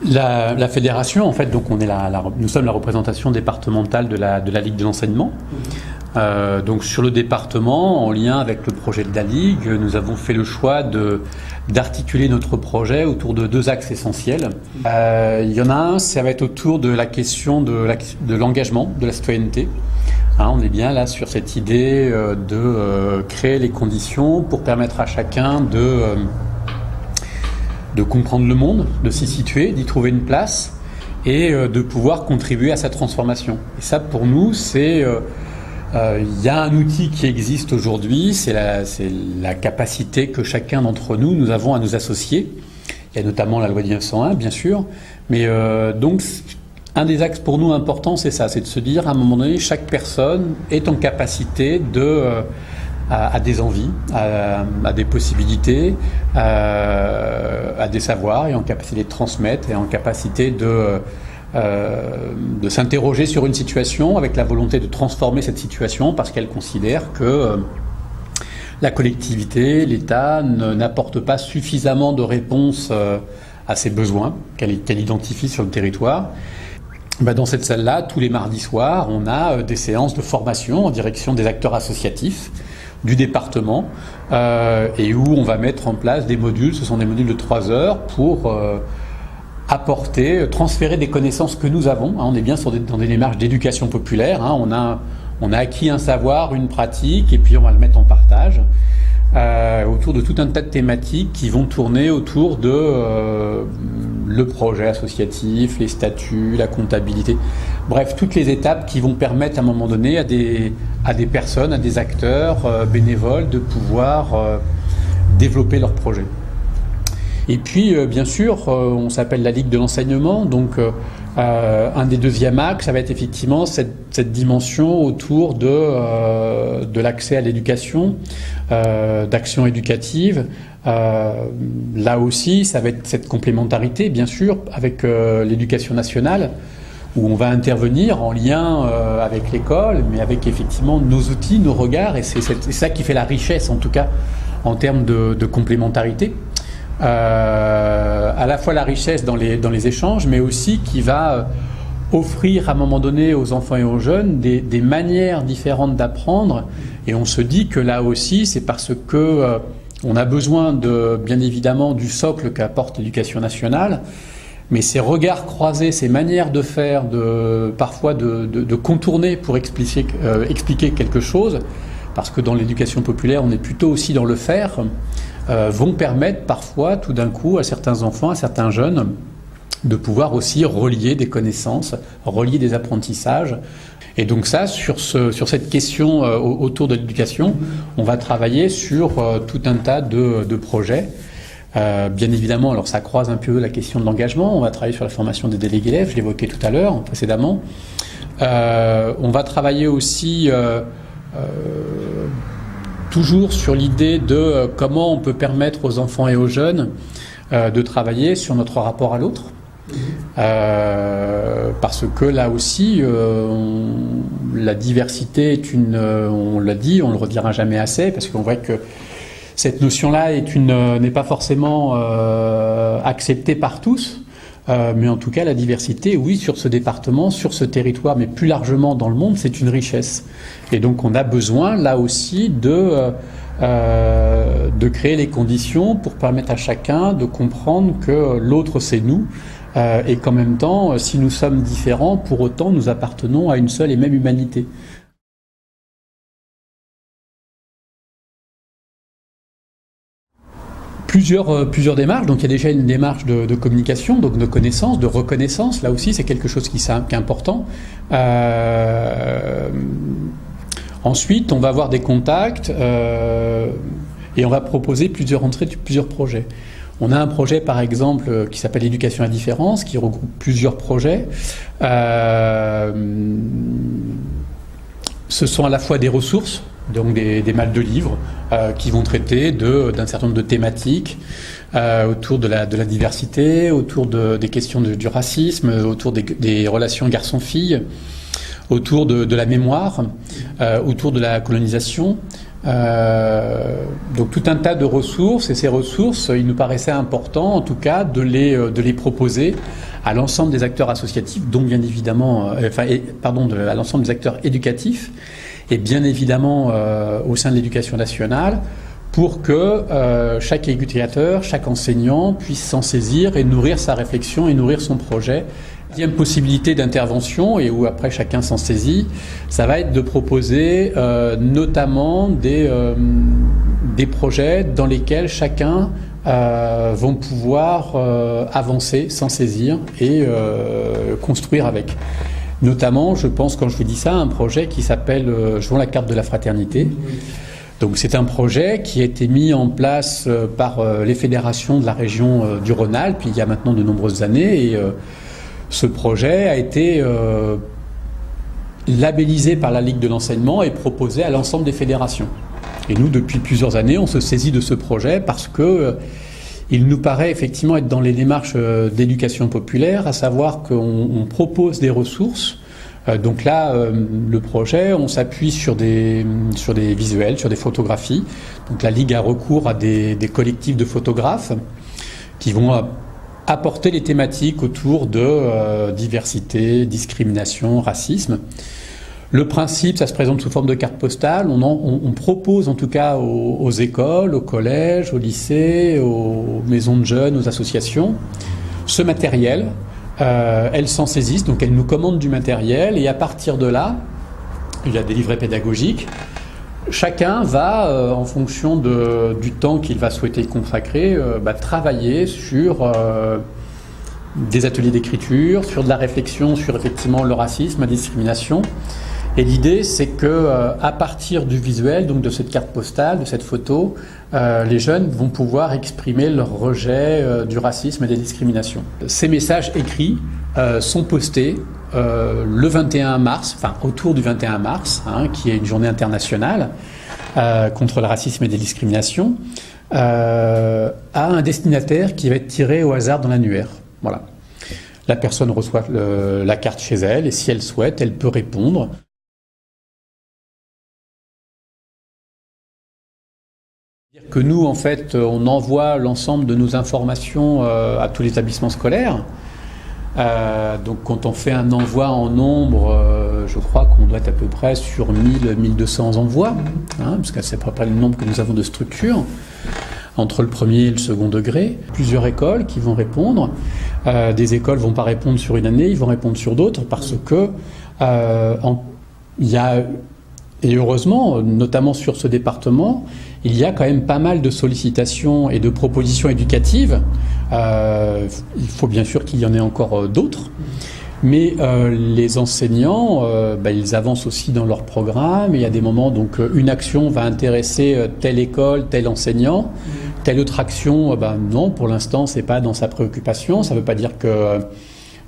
La fédération, en fait, donc nous sommes la représentation départementale de la Ligue de l'enseignement. Donc sur le département, en lien avec le projet de la Ligue, nous avons fait le choix d'articuler notre projet autour de 2 axes essentiels. Il y en a un, ça va être autour de la question de l'engagement, de la citoyenneté. On est bien là sur cette idée de créer les conditions pour permettre à chacun de comprendre le monde, de s'y situer, d'y trouver une place et de pouvoir contribuer à sa transformation. Et ça, pour nous, il y a un outil qui existe aujourd'hui, c'est la capacité que chacun d'entre nous avons à nous associer. Il y a notamment la loi 1901, bien sûr, mais donc un des axes pour nous importants, c'est ça, c'est de se dire à un moment donné, chaque personne est en capacité à des envies, à des possibilités, à des savoirs, et en capacité de transmettre, et en capacité de s'interroger sur une situation avec la volonté de transformer cette situation parce qu'elle considère que la collectivité, l'État n'apporte pas suffisamment de réponses à ses besoins qu'elle identifie sur le territoire. Dans cette salle-là, tous les mardis soirs, on a des séances de formation en direction des acteurs associatifs du département et où on va mettre en place des modules, ce sont des modules de 3 heures pour transférer des connaissances que nous avons. On est bien dans des démarches d'éducation populaire. On a acquis un savoir, une pratique, et puis on va le mettre en partage autour de tout un tas de thématiques qui vont tourner autour de le projet associatif, les statuts, la comptabilité. Bref, toutes les étapes qui vont permettre à un moment donné à des personnes, à des acteurs bénévoles de pouvoir développer leur projet. Et puis, bien sûr, on s'appelle la Ligue de l'enseignement, donc un des 2e axes, ça va être effectivement cette dimension autour de l'accès à l'éducation, d'action éducative. Là aussi, ça va être cette complémentarité, bien sûr, avec l'éducation nationale, où on va intervenir en lien avec l'école, mais avec effectivement nos outils, nos regards, et c'est ça qui fait la richesse, en tout cas, en termes de complémentarité. À la fois la richesse dans les échanges, mais aussi qui va offrir à un moment donné aux enfants et aux jeunes des manières différentes d'apprendre. Et on se dit que là aussi, c'est parce que on a besoin bien évidemment du socle qu'apporte l'éducation nationale, mais ces regards croisés, ces manières de faire, parfois de contourner pour expliquer quelque chose, parce que dans l'éducation populaire, on est plutôt aussi dans le faire, vont permettre parfois, tout d'un coup, à certains enfants, à certains jeunes, de pouvoir aussi relier des connaissances, relier des apprentissages. Et donc ça, sur cette question autour de l'éducation, on va travailler sur tout un tas de projets. Bien évidemment, alors ça croise un peu la question de l'engagement. On va travailler sur la formation des délégués élèves, je l'évoquais tout à l'heure, précédemment. On va travailler aussi toujours sur l'idée de comment on peut permettre aux enfants et aux jeunes de travailler sur notre rapport à l'autre. Parce que là aussi, la diversité est on l'a dit, on le redira jamais assez, parce qu'on voit que cette notion-là n'est pas forcément acceptée par tous. Mais en tout cas, la diversité, oui, sur ce département, sur ce territoire, mais plus largement dans le monde, c'est une richesse. Et donc, on a besoin, là aussi, de créer les conditions pour permettre à chacun de comprendre que l'autre, c'est nous, et qu'en même temps, si nous sommes différents, pour autant, nous appartenons à une seule et même humanité. Plusieurs démarches. Donc il y a déjà une démarche de communication, donc de connaissance, de reconnaissance. Là aussi, c'est quelque chose qui est important. Ensuite, on va avoir des contacts et on va proposer plusieurs entrées, plusieurs projets. On a un projet, par exemple, qui s'appelle Éducation à la différence, qui regroupe plusieurs projets. Ce sont à la fois des ressources, donc des malles de livres qui vont traiter d'un certain nombre de thématiques autour de la diversité, autour des questions du racisme, autour des relations garçons-filles, autour de la mémoire, autour de la colonisation, Donc tout un tas de ressources, et ces ressources, il nous paraissait important en tout cas de les proposer à l'ensemble des acteurs associatifs, dont bien évidemment, à l'ensemble des acteurs éducatifs, et bien évidemment au sein de l'éducation nationale, pour que chaque éducateur, chaque enseignant puisse s'en saisir et nourrir sa réflexion et nourrir son projet. Deuxième possibilité d'intervention, et où après chacun s'en saisit, ça va être de proposer notamment des projets dans lesquels chacun vont pouvoir avancer, s'en saisir et construire avec. Notamment, je pense, quand je vous dis ça, un projet qui s'appelle « Jouons la carte de la fraternité ». Donc c'est un projet qui a été mis en place par les fédérations de la région du Rhône-Alpes il y a maintenant de nombreuses années, et ce projet a été labellisé par la Ligue de l'enseignement et proposé à l'ensemble des fédérations. Et nous, depuis plusieurs années, on se saisit de ce projet parce que il nous paraît effectivement être dans les démarches d'éducation populaire, à savoir qu'on propose des ressources. Donc là, le projet, on s'appuie sur des visuels, sur des photographies. Donc la Ligue a recours à des collectifs de photographes qui vont apporter les thématiques autour de diversité, discrimination, racisme. Le principe, ça se présente sous forme de carte postale. On propose en tout cas aux écoles, aux collèges, aux lycées, aux maisons de jeunes, aux associations, ce matériel. Elles s'en saisissent, donc elles nous commandent du matériel, et à partir de là, il y a des livrets pédagogiques. Chacun va, en fonction du temps qu'il va souhaiter consacrer, travailler sur des ateliers d'écriture, sur de la réflexion sur effectivement le racisme, la discrimination. Et l'idée, c'est que à partir du visuel, donc de cette carte postale, de cette photo, les jeunes vont pouvoir exprimer leur rejet du racisme et des discriminations. Ces messages écrits sont postés le 21 mars, enfin autour du 21 mars, qui est une journée internationale contre le racisme et des discriminations, à un destinataire qui va être tiré au hasard dans l'annuaire. Voilà. La personne reçoit la carte chez elle, et si elle souhaite, elle peut répondre. Que nous, en fait, on envoie l'ensemble de nos informations à tous les établissements scolaires. Donc quand on fait un envoi en nombre, je crois qu'on doit être à peu près sur 1000-1200 envois, parce que c'est à peu près le nombre que nous avons de structures, entre le premier et le second degré. Plusieurs écoles qui vont répondre. Des écoles ne vont pas répondre sur une année, ils vont répondre sur d'autres, parce que il y a... Et heureusement, notamment sur ce département, il y a quand même pas mal de sollicitations et de propositions éducatives. Il faut bien sûr qu'il y en ait encore d'autres. Mais les enseignants, ils avancent aussi dans leur programme. Il y a des moments, donc une action va intéresser telle école, tel enseignant. Telle autre action, non, pour l'instant, c'est pas dans sa préoccupation. Ça ne veut pas dire que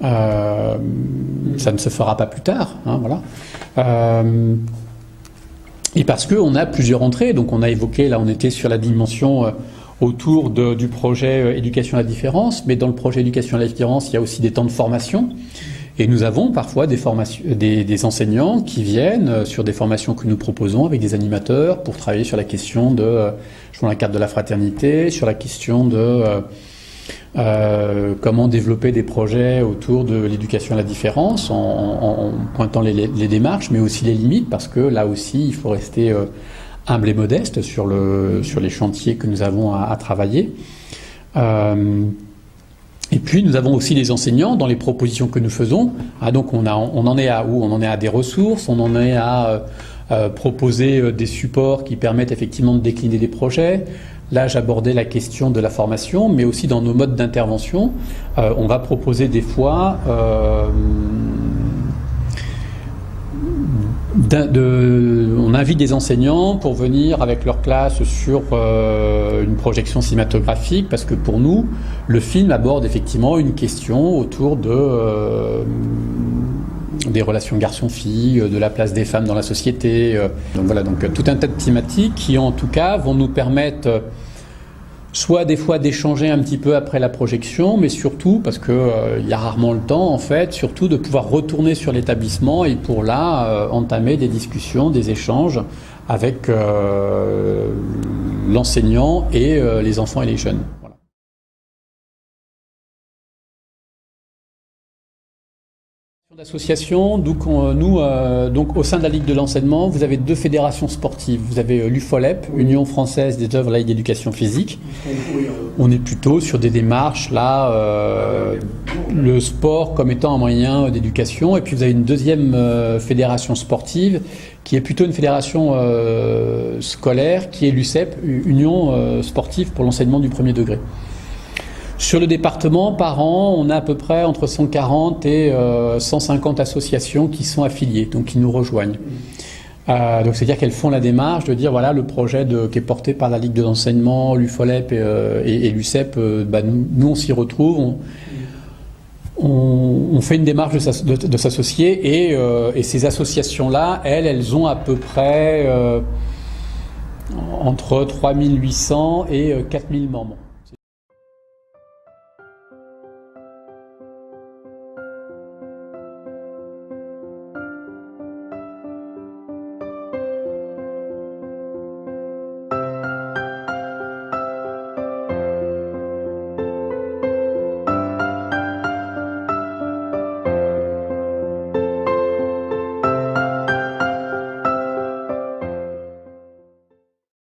ça ne se fera pas plus tard. Voilà. Et parce qu'on a plusieurs entrées, donc on a évoqué, là on était sur la dimension autour du projet Éducation à la différence, mais dans le projet Éducation à la différence, il y a aussi des temps de formation. Et nous avons parfois des enseignants qui viennent sur des formations que nous proposons avec des animateurs pour travailler sur la question de la carte de la fraternité, sur la question de comment développer des projets autour de l'éducation à la différence en pointant les démarches, mais aussi les limites, parce que là aussi, il faut rester humble et modeste sur les chantiers que nous avons à travailler. Et puis, nous avons aussi les enseignants dans les propositions que nous faisons. Donc, on en est à où? On en est à des ressources, on en est à proposer des supports qui permettent effectivement de décliner des projets. Là, j'abordais la question de la formation, mais aussi dans nos modes d'intervention, on va proposer des fois on invite des enseignants pour venir avec leur classe sur une projection cinématographique, parce que pour nous, le film aborde effectivement une question autour des relations garçons-filles, de la place des femmes dans la société. Donc voilà, donc tout un tas de thématiques qui en tout cas vont nous permettre soit des fois d'échanger un petit peu après la projection, mais surtout, parce que il y a rarement le temps en fait, surtout de pouvoir retourner sur l'établissement et pour là entamer des discussions, des échanges avec l'enseignant et les enfants et les jeunes. Voilà. D'association, donc donc au sein de la Ligue de l'enseignement, vous avez deux fédérations sportives. Vous avez l'UFOLEP, Union française des œuvres laïques d'éducation physique. On est plutôt sur des démarches là, le sport comme étant un moyen d'éducation. Et puis vous avez une deuxième fédération sportive qui est plutôt une fédération scolaire, qui est l'USEP, Union sportive pour l'enseignement du premier degré. Sur le département, par an, on a à peu près entre 140 et 150 associations qui sont affiliées, donc qui nous rejoignent. Donc c'est-à-dire qu'elles font la démarche de dire voilà le projet qui est porté par la Ligue de l'enseignement, l'UFOLEP et l'USEP, nous on s'y retrouve, on fait une démarche de s'associer et ces associations-là, elles ont à peu près entre 3800 et 4000 membres.